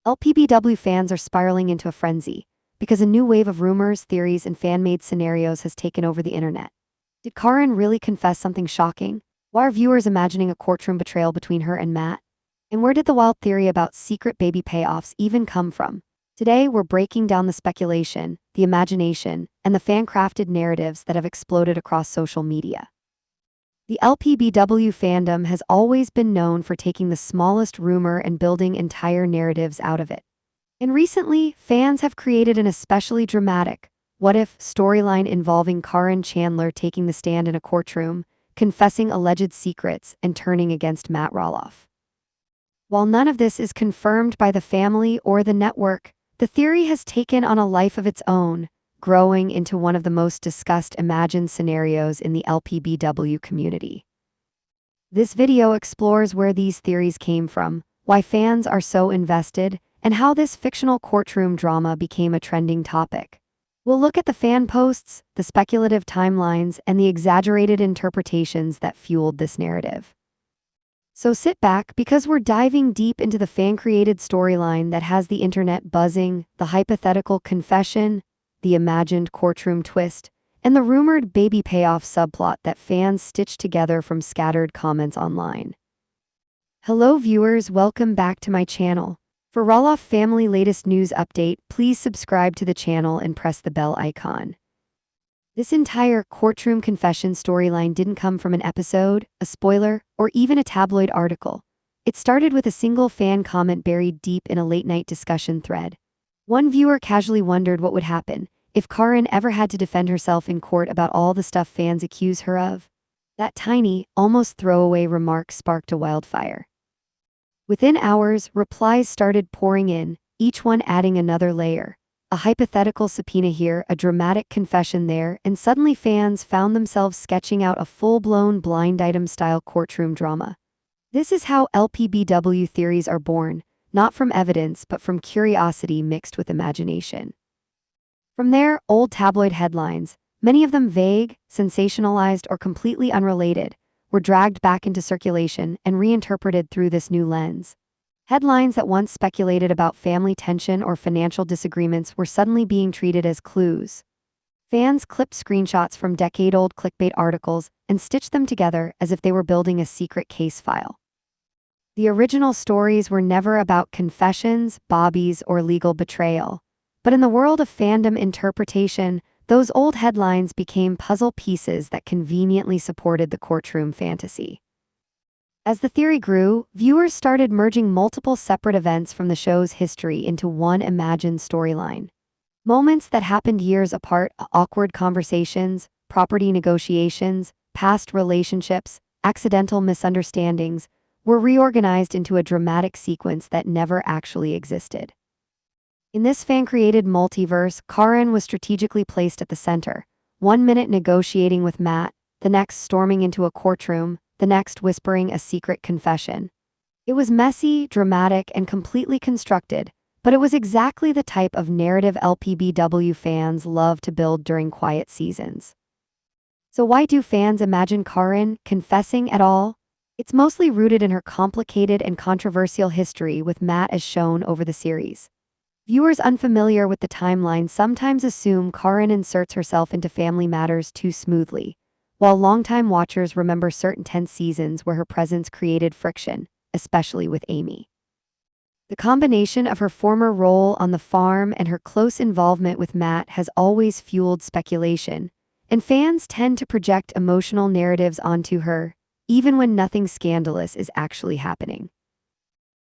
LPBW fans are spiraling into a frenzy because a new wave of rumors, theories, and fan-made scenarios has taken over the internet. Did Caryn really confess something shocking? Why are viewers imagining a courtroom betrayal between her and Matt? And where did the wild theory about secret baby payoffs even come from? Today, we're breaking down the speculation, the imagination, and the fan-crafted narratives that have exploded across social media. The LPBW fandom has always been known for taking the smallest rumor and building entire narratives out of it. And recently, fans have created an especially dramatic what-if storyline involving Caryn Chandler taking the stand in a courtroom, confessing alleged secrets, and turning against Matt Roloff. While none of this is confirmed by the family or the network, the theory has taken on a life of its own, growing into one of the most discussed imagined scenarios in the LPBW community. This video explores where these theories came from, why fans are so invested, and how this fictional courtroom drama became a trending topic. We'll look at the fan posts, the speculative timelines, and the exaggerated interpretations that fueled this narrative. So sit back because we're diving deep into the fan-created storyline that has the internet buzzing, the hypothetical confession, the imagined courtroom twist, and the rumored baby payoff subplot that fans stitched together from scattered comments online. Hello viewers, welcome back to my channel. For Roloff Family latest news update, please subscribe to the channel and press the bell icon. This entire courtroom confession storyline didn't come from an episode, a spoiler, or even a tabloid article. It started with a single fan comment buried deep in a late-night discussion thread. One viewer casually wondered what would happen if Caryn ever had to defend herself in court about all the stuff fans accuse her of. That tiny, almost throwaway remark sparked a wildfire. Within hours, replies started pouring in, each one adding another layer. A hypothetical subpoena here, a dramatic confession there, and suddenly fans found themselves sketching out a full-blown blind item-style courtroom drama. This is how LPBW theories are born, not from evidence but from curiosity mixed with imagination. From there, old tabloid headlines, many of them vague, sensationalized, or completely unrelated, were dragged back into circulation and reinterpreted through this new lens. Headlines that once speculated about family tension or financial disagreements were suddenly being treated as clues. Fans clipped screenshots from decade-old clickbait articles and stitched them together as if they were building a secret case file. The original stories were never about confessions, bobbies, or legal betrayal. But in the world of fandom interpretation, those old headlines became puzzle pieces that conveniently supported the courtroom fantasy. As the theory grew, viewers started merging multiple separate events from the show's history into one imagined storyline. Moments that happened years apart, awkward conversations, property negotiations, past relationships, accidental misunderstandings, were reorganized into a dramatic sequence that never actually existed. In this fan-created multiverse, Caryn was strategically placed at the center, 1 minute negotiating with Matt, the next storming into a courtroom, the next whispering a secret confession. It was messy, dramatic, and completely constructed, but it was exactly the type of narrative LPBW fans love to build during quiet seasons. So why do fans imagine Caryn confessing at all? It's mostly rooted in her complicated and controversial history with Matt as shown over the series. Viewers unfamiliar with the timeline sometimes assume Caryn inserts herself into family matters too smoothly, while longtime watchers remember certain tense seasons where her presence created friction, especially with Amy. The combination of her former role on the farm and her close involvement with Matt has always fueled speculation, and fans tend to project emotional narratives onto her, even when nothing scandalous is actually happening.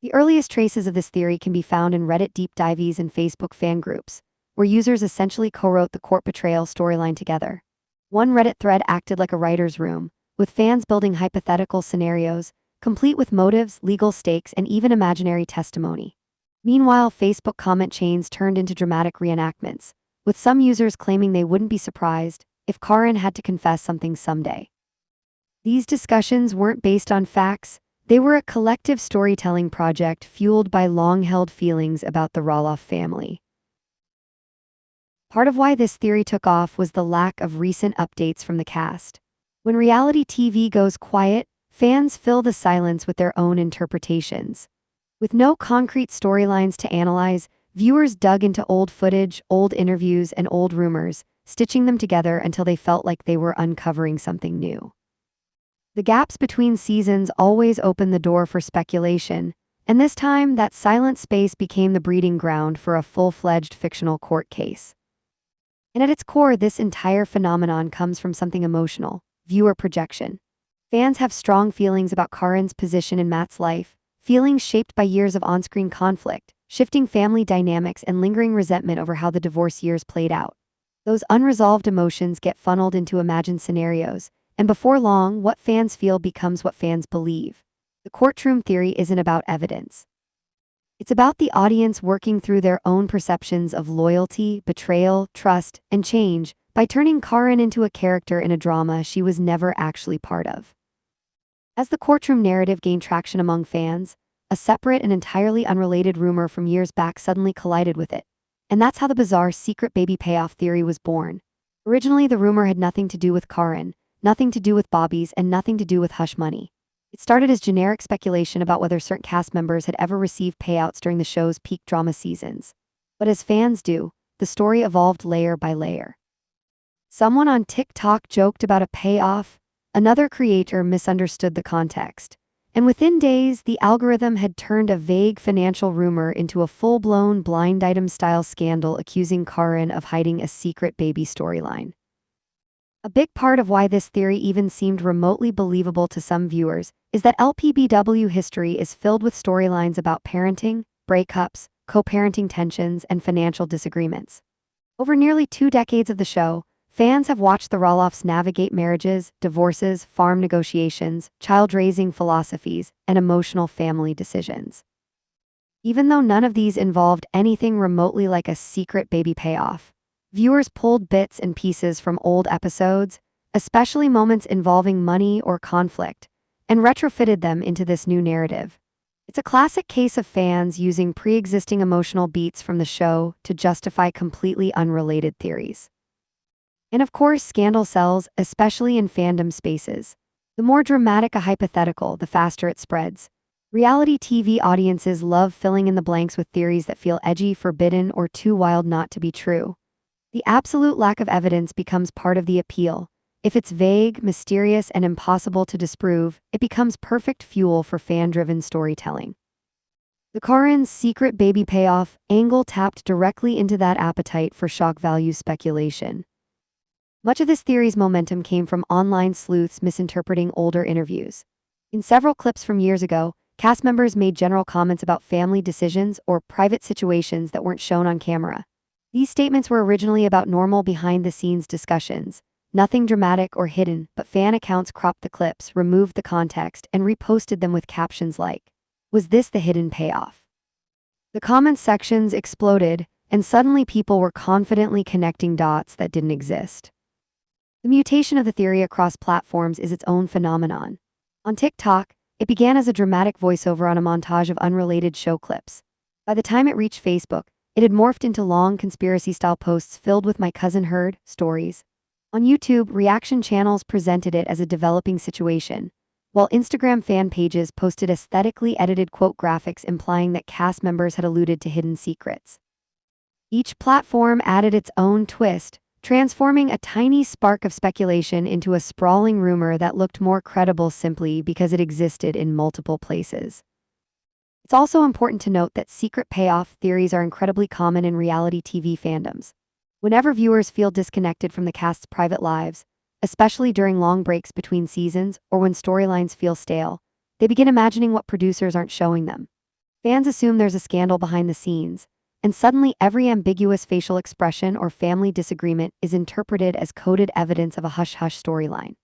The earliest traces of this theory can be found in Reddit deep dives and Facebook fan groups, where users essentially co-wrote the court betrayal storyline together. One Reddit thread acted like a writer's room, with fans building hypothetical scenarios, complete with motives, legal stakes, and even imaginary testimony. Meanwhile, Facebook comment chains turned into dramatic reenactments, with some users claiming they wouldn't be surprised if Caryn had to confess something someday. These discussions weren't based on facts. They were a collective storytelling project fueled by long-held feelings about the Roloff family. Part of why this theory took off was the lack of recent updates from the cast. When reality TV goes quiet, fans fill the silence with their own interpretations. With no concrete storylines to analyze, viewers dug into old footage, old interviews, and old rumors, stitching them together until they felt like they were uncovering something new. The gaps between seasons always opened the door for speculation, and this time that silent space became the breeding ground for a full-fledged fictional court case. And at its core, this entire phenomenon comes from something emotional: viewer projection. Fans have strong feelings about Caryn's position in Matt's life, feelings shaped by years of on-screen conflict, shifting family dynamics, and lingering resentment over how the divorce years played out. Those unresolved emotions get funneled into imagined scenarios, and before long, what fans feel becomes what fans believe. The courtroom theory isn't about evidence. It's about the audience working through their own perceptions of loyalty, betrayal, trust, and change by turning Caryn into a character in a drama she was never actually part of. As the courtroom narrative gained traction among fans, a separate and entirely unrelated rumor from years back suddenly collided with it. And that's how the bizarre secret baby payoff theory was born. Originally, the rumor had nothing to do with Caryn, nothing to do with Bobby's, and nothing to do with hush money. It started as generic speculation about whether certain cast members had ever received payouts during the show's peak drama seasons. But as fans do, the story evolved layer by layer. Someone on TikTok joked about a payoff, another creator misunderstood the context, and within days, the algorithm had turned a vague financial rumor into a full-blown blind item-style scandal accusing Caryn of hiding a secret baby storyline. A big part of why this theory even seemed remotely believable to some viewers is that LPBW history is filled with storylines about parenting, breakups, co-parenting tensions, and financial disagreements. Over nearly 2 decades of the show, fans have watched the Roloffs navigate marriages, divorces, farm negotiations, child-raising philosophies, and emotional family decisions. Even though none of these involved anything remotely like a secret baby payoff, viewers pulled bits and pieces from old episodes, especially moments involving money or conflict, and retrofitted them into this new narrative. It's a classic case of fans using pre-existing emotional beats from the show to justify completely unrelated theories. And of course, scandal sells, especially in fandom spaces. The more dramatic a hypothetical, the faster it spreads. Reality TV audiences love filling in the blanks with theories that feel edgy, forbidden, or too wild not to be true. The absolute lack of evidence becomes part of the appeal. If it's vague, mysterious, and impossible to disprove, it becomes perfect fuel for fan-driven storytelling. The Caryn's secret baby payoff angle tapped directly into that appetite for shock value speculation. Much of this theory's momentum came from online sleuths misinterpreting older interviews. In several clips from years ago, cast members made general comments about family decisions or private situations that weren't shown on camera. These statements were originally about normal behind-the-scenes discussions, nothing dramatic or hidden, but fan accounts cropped the clips, removed the context, and reposted them with captions like, "Was this the hidden payoff?" The comments sections exploded, and suddenly people were confidently connecting dots that didn't exist. The mutation of the theory across platforms is its own phenomenon. On TikTok, it began as a dramatic voiceover on a montage of unrelated show clips. By the time it reached Facebook, it had morphed into long conspiracy-style posts filled with "my cousin heard" stories. On YouTube, reaction channels presented it as a developing situation, while Instagram fan pages posted aesthetically edited quote graphics implying that cast members had alluded to hidden secrets. Each platform added its own twist, transforming a tiny spark of speculation into a sprawling rumor that looked more credible simply because it existed in multiple places. It's also important to note that secret payoff theories are incredibly common in reality TV fandoms. Whenever viewers feel disconnected from the cast's private lives, especially during long breaks between seasons or when storylines feel stale, they begin imagining what producers aren't showing them. Fans assume there's a scandal behind the scenes, and suddenly every ambiguous facial expression or family disagreement is interpreted as coded evidence of a hush-hush storyline.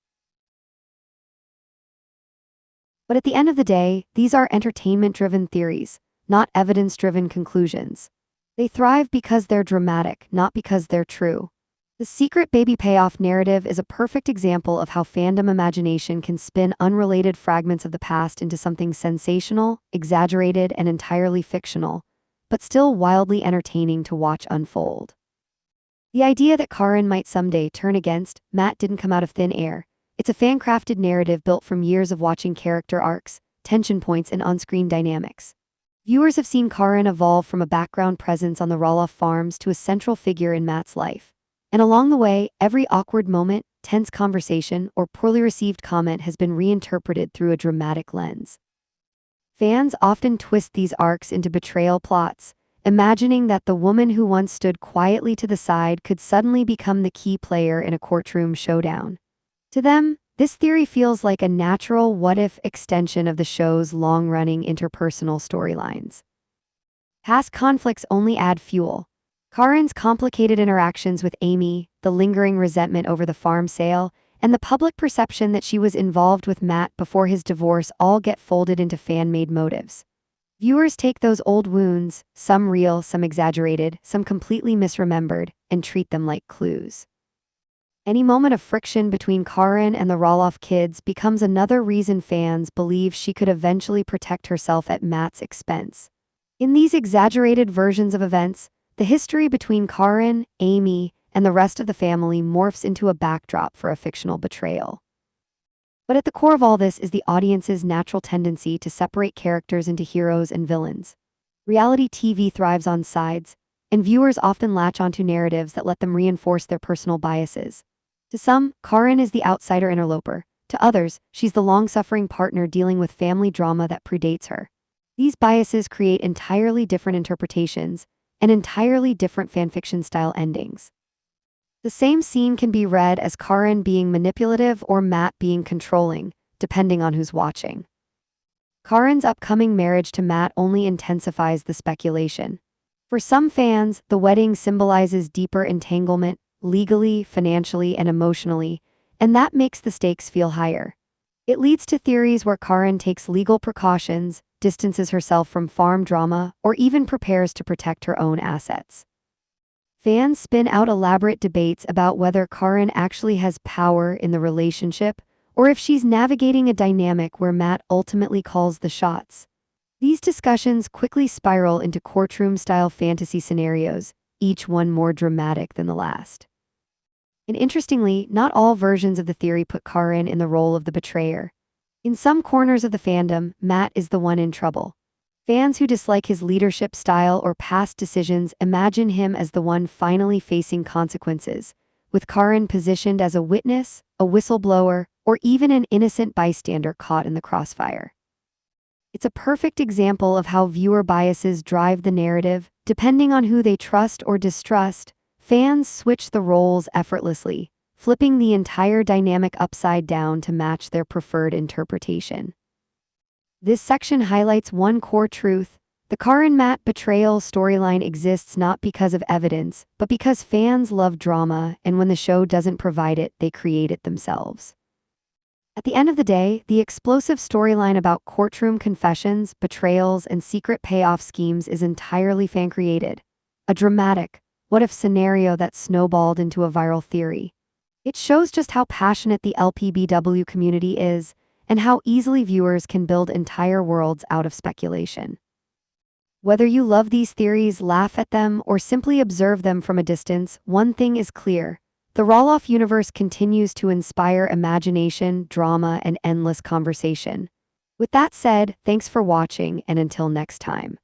But at the end of the day, these are entertainment-driven theories, not evidence-driven conclusions. They thrive because they're dramatic, not because they're true. The secret baby payoff narrative is a perfect example of how fandom imagination can spin unrelated fragments of the past into something sensational, exaggerated, and entirely fictional, but still wildly entertaining to watch unfold. The idea that Caryn might someday turn against Matt didn't come out of thin air. It's a fan-crafted narrative built from years of watching character arcs, tension points, and on-screen dynamics. Viewers have seen Caryn evolve from a background presence on the Roloff farms to a central figure in Matt's life. And along the way, every awkward moment, tense conversation, or poorly received comment has been reinterpreted through a dramatic lens. Fans often twist these arcs into betrayal plots, imagining that the woman who once stood quietly to the side could suddenly become the key player in a courtroom showdown. To them, this theory feels like a natural what-if extension of the show's long-running interpersonal storylines. Past conflicts only add fuel. Caryn's complicated interactions with Amy, the lingering resentment over the farm sale, and the public perception that she was involved with Matt before his divorce all get folded into fan-made motives. Viewers take those old wounds, some real, some exaggerated, some completely misremembered, and treat them like clues. Any moment of friction between Caryn and the Roloff kids becomes another reason fans believe she could eventually protect herself at Matt's expense. In these exaggerated versions of events, the history between Caryn, Amy, and the rest of the family morphs into a backdrop for a fictional betrayal. But at the core of all this is the audience's natural tendency to separate characters into heroes and villains. Reality TV thrives on sides, and viewers often latch onto narratives that let them reinforce their personal biases. To some, Caryn is the outsider interloper. To others, she's the long-suffering partner dealing with family drama that predates her. These biases create entirely different interpretations and entirely different fanfiction-style endings. The same scene can be read as Caryn being manipulative or Matt being controlling, depending on who's watching. Caryn's upcoming marriage to Matt only intensifies the speculation. For some fans, the wedding symbolizes deeper entanglement, legally, financially, and emotionally, and that makes the stakes feel higher. It leads to theories where Caryn takes legal precautions, distances herself from farm drama, or even prepares to protect her own assets. Fans spin out elaborate debates about whether Caryn actually has power in the relationship, or if she's navigating a dynamic where Matt ultimately calls the shots. These discussions quickly spiral into courtroom-style fantasy scenarios, each one more dramatic than the last. And interestingly, not all versions of the theory put Caryn in the role of the betrayer. In some corners of the fandom, Matt is the one in trouble. Fans who dislike his leadership style or past decisions imagine him as the one finally facing consequences, with Caryn positioned as a witness, a whistleblower, or even an innocent bystander caught in the crossfire. It's a perfect example of how viewer biases drive the narrative. Depending on who they trust or distrust, fans switch the roles effortlessly, flipping the entire dynamic upside down to match their preferred interpretation. This section highlights one core truth: the Caryn-Matt betrayal storyline exists not because of evidence, but because fans love drama, and when the show doesn't provide it, they create it themselves. At the end of the day, the explosive storyline about courtroom confessions, betrayals, and secret payoff schemes is entirely fan-created. A dramatic, what-if scenario that snowballed into a viral theory. It shows just how passionate the LPBW community is, and how easily viewers can build entire worlds out of speculation. Whether you love these theories, laugh at them, or simply observe them from a distance, one thing is clear: the Roloff universe continues to inspire imagination, drama, and endless conversation. With that said, thanks for watching, and until next time.